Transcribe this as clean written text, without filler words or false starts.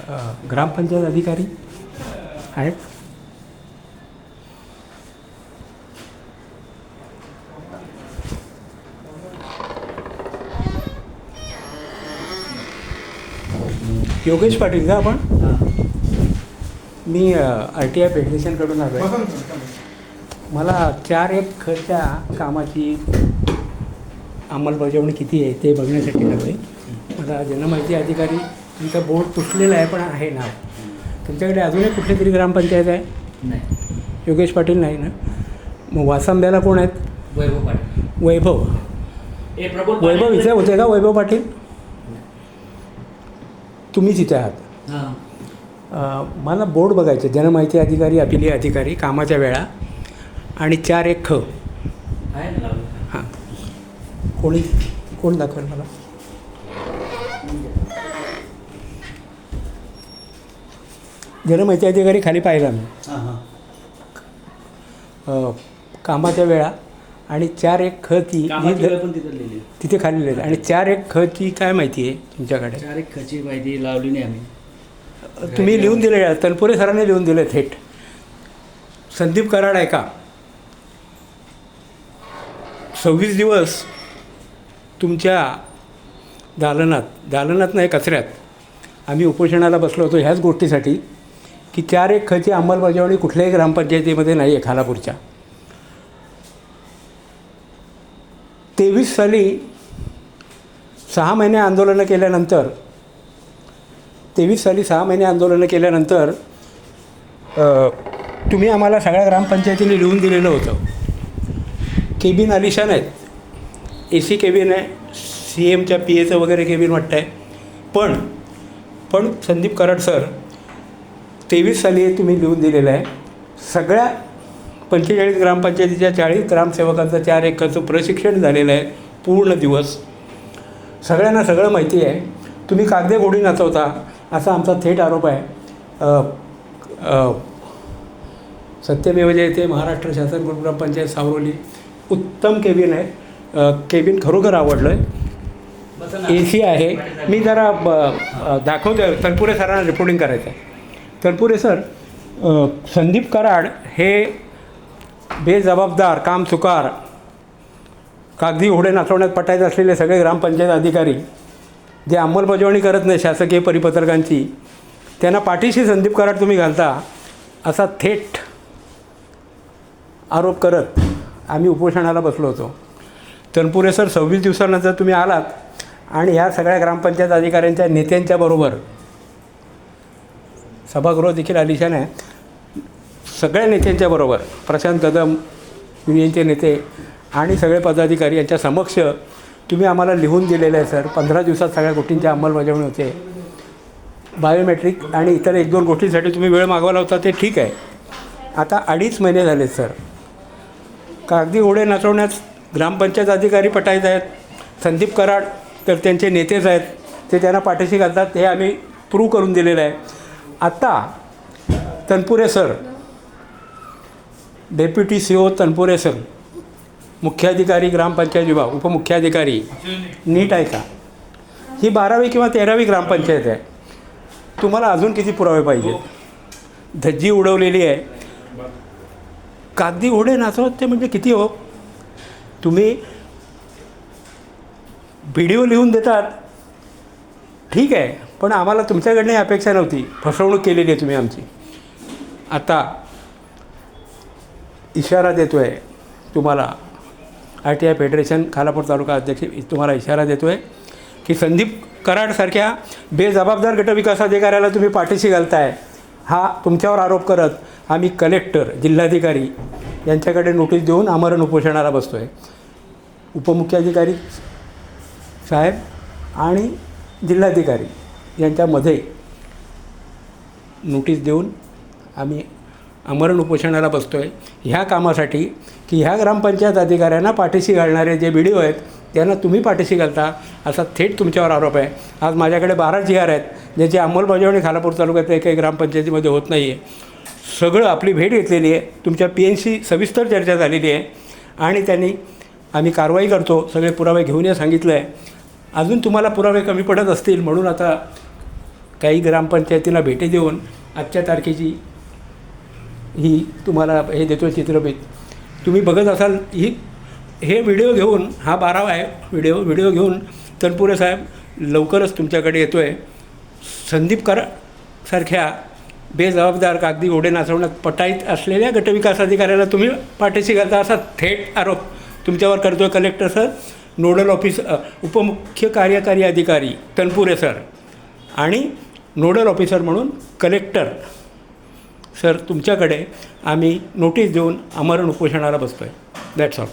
ग्रामपंचायत अधिकारी आहेत. योगेश पाटील का आपण? मी RTI फेडरेशनकडून आलो आहे. मला 4-1च्या कामाची अंमलबजावणी किती आहे ते बघण्यासाठी आलो आहे. मला जनमाहिती अधिकारी तुमचा बोर्ड पुसलेला आहे पण आहे नाव. तुमच्याकडे अजूनही कुठली तरी ग्रामपंचायत आहे? नाही. योगेश पाटील नाही ना? मग वासंब्याला कोण आहेत? वैभव पाटील. वैभव इथे होते का? वैभव पाटील तुम्हीच इथे आहात? हां. मला बोर्ड बघायचं. जनमाहिती अधिकारी, अपिली अधिकारी, कामाच्या वेळा आणि 4-1 आहे ना लावलं. हां. कोण दाखवेल मला? जनमाहिती अधिकारी खाली पाहिला मी. हां हां. कामाच्या वेळा आणि 4-1 ची कामाची वेळ पण तिथं लिहिली. तिथे खाली लिहिलं. आणि 4-1 ची काय माहिती आहे तुमच्याकडे? 4-1 खची माहिती लावली नाही आम्ही. तुम्ही लिहून दिले, तनपुरे सरांनी लिहून दिले थेट. संदीप कराड आहे का? 26 दिवस तुमच्या दालनात नाही कचऱ्यात आम्ही उपोषणाला बसलो होतो ह्याच गोष्टीसाठी की 4-1 ची अंमलबजावणी कुठल्याही ग्रामपंचायतीमध्ये नाही आहे खालापूरच्या. 23 साली 6 महिने आंदोलनं केल्यानंतर तुम्ही आम्हाला सगळ्या ग्रामपंचायतीने लिहून दिलेलं होतं. केबिन आलिशान आहेत, AC केबिन आहे, CMच्या PAचं वगैरे केबिन वाटतं आहे. पण संदीप कराड सर 23 साली तुम्ही लिहून दिलेलं आहे. सगळ्या 45 ग्रामपंचायतीच्या 40 ग्रामसेवकांचं 4-1चं प्रशिक्षण झालेलं आहे पूर्ण दिवस. सगळ्यांना सगळं माहिती आहे. तुम्ही कागदे घोडी नाचवता असा आमचा थेट आरोप आहे. सत्यमेव जयते महाराष्ट्र शासन ग्रामपंचायत सावरोली उत्तम केबिन आहे. केबिन खरोखर आवडलं आहे. AC आहे. मी जरा दाखवतो. तनपुरे सरांना रिपोर्टिंग करायचं आहे. तनपुरे सर, संदीप कराड हे बेजबाबदार, कामचुकार, कागदी घोडे नाचवण्यात पटायचे असलेले सगळे ग्रामपंचायत अधिकारी जे अंमलबजावणी करत नाही शासकीय परिपत्रकांची, त्यांना पाठीशी संदीप कराड तुम्ही घालता असा थेट आरोप करत आम्ही उपोषणाला बसलो होतो. तनपुरे सर, 26 दिवसानंतर तुम्ही आलात आणि ह्या सगळ्या ग्रामपंचायत अधिकाऱ्यांच्या नेत्यांच्याबरोबर, सभागृह देखील आलिशान आहे, सगळ्या नेत्यांच्याबरोबर प्रशांत कदम युनियनचे नेते आणि सगळे पदाधिकारी यांच्या समक्ष तुम्ही आम्हाला लिहून दिलेलं आहे. सर, 15 दिवसात सगळ्या गोष्टींची अंमलबजावणी होते. बायोमेट्रिक आणि इतर 1-2 गोष्टींसाठी तुम्ही वेळ मागवला होता ते ठीक आहे. आता 2.5 महिने झाले सर. कागदी घोडे नाचवण्यात ग्रामपंचायत अधिकारी पटायत आहेत. संदीप कराड तर त्यांचे नेतेच आहेत. ते त्यांना पाठीशी घालतात. हे आम्ही प्रूव्ह करून दिलेलं आहे. आत्ता Tanpure sir, deputy CO Tanpure sir, मुख्याधिकारी ग्रामपंचायत विभाग, उपमुख्याधिकारी, नीट आहे का? ही 12वी किंवा 13वी ग्रामपंचायत आहे. तुम्हाला अजून किती पुरावे पाहिजेत? धज्जी उडवलेली आहे. कागदी घोडे नाचवत ते म्हणजे किती हो? तुम्ही व्हिडिओ लिहून देतात ठीक आहे, पण आम्हाला तुमच्याकडनं अपेक्षा नव्हती. फसवणूक केलेली आहे तुम्ही आमची. आता इशारा देतो आहे तुम्हाला, RTI फेडरेशन खालापूर तालुका अध्यक्ष तुम्हाला इशारा देतो आहे की संदीप कराडसारख्या बेजबाबदार गटविकास अधिकाऱ्याला तुम्ही पाठीशी घालताय हा तुमच्यावर आरोप करत आम्ही कलेक्टर, जिल्हाधिकारी यांच्याकडे नोटीस देऊन आमरण उपोषणाला बसतो आहे. उपमुख्याधिकारी साहेब आणि जिल्हाधिकारी यांच्यामध्ये नोटीस देऊन आम्ही आमरण उपोषणाला बसतो आहे ह्या कामासाठी की ह्या ग्रामपंचायत अधिकाऱ्यांना पाठीशी घालणारे जे व्हिडिओ आहेत त्यांना तुम्ही पाठीशी घालता असा थेट तुमच्यावर आरोप आहे. आज माझ्याकडे 12 GR आहेत ज्याची अंमलबजावणी खालापूर तालुक्यात एकही ग्रामपंचायतीमध्ये होत नाही आहे. सगळं आपली भेट घेतलेली आहे. तुमच्या PNशी सविस्तर चर्चा झालेली आहे आणि आम्ही कारवाई करतो. सगळे पुरावे घेऊन या सांगितलं आहे. अजून तुम्हाला पुरावे कमी पडत असतील म्हणून आता काही ग्रामपंचायतींना भेटी देऊन आजच्या तारखेची ही तुम्हाला हे देतो चित्रफित. तुम्ही बघत असाल हे व्हिडिओ घेऊन, हा 12वा आहे व्हिडिओ घेऊन तनपुरे साहेब लवकरच तुमच्याकडे येतो आहे. संदीप सारख्या बेजबाबदार कागदी घोडे नाचवण्यात पटाईत असलेल्या गटविकास अधिकाऱ्याला तुम्ही पाठीशी घालता असा थेट आरोप तुमच्यावर करतो आहे कलेक्टर सर, नोडल उपमुख्य कार्यकारी अधिकारी तनपुरे सर आणि नोडल ऑफिसर म्हणून कलेक्टर सर तुमच्याकडे आम्ही नोटीस देऊन आमरण उपोषणाला बसतो आहे. That's all.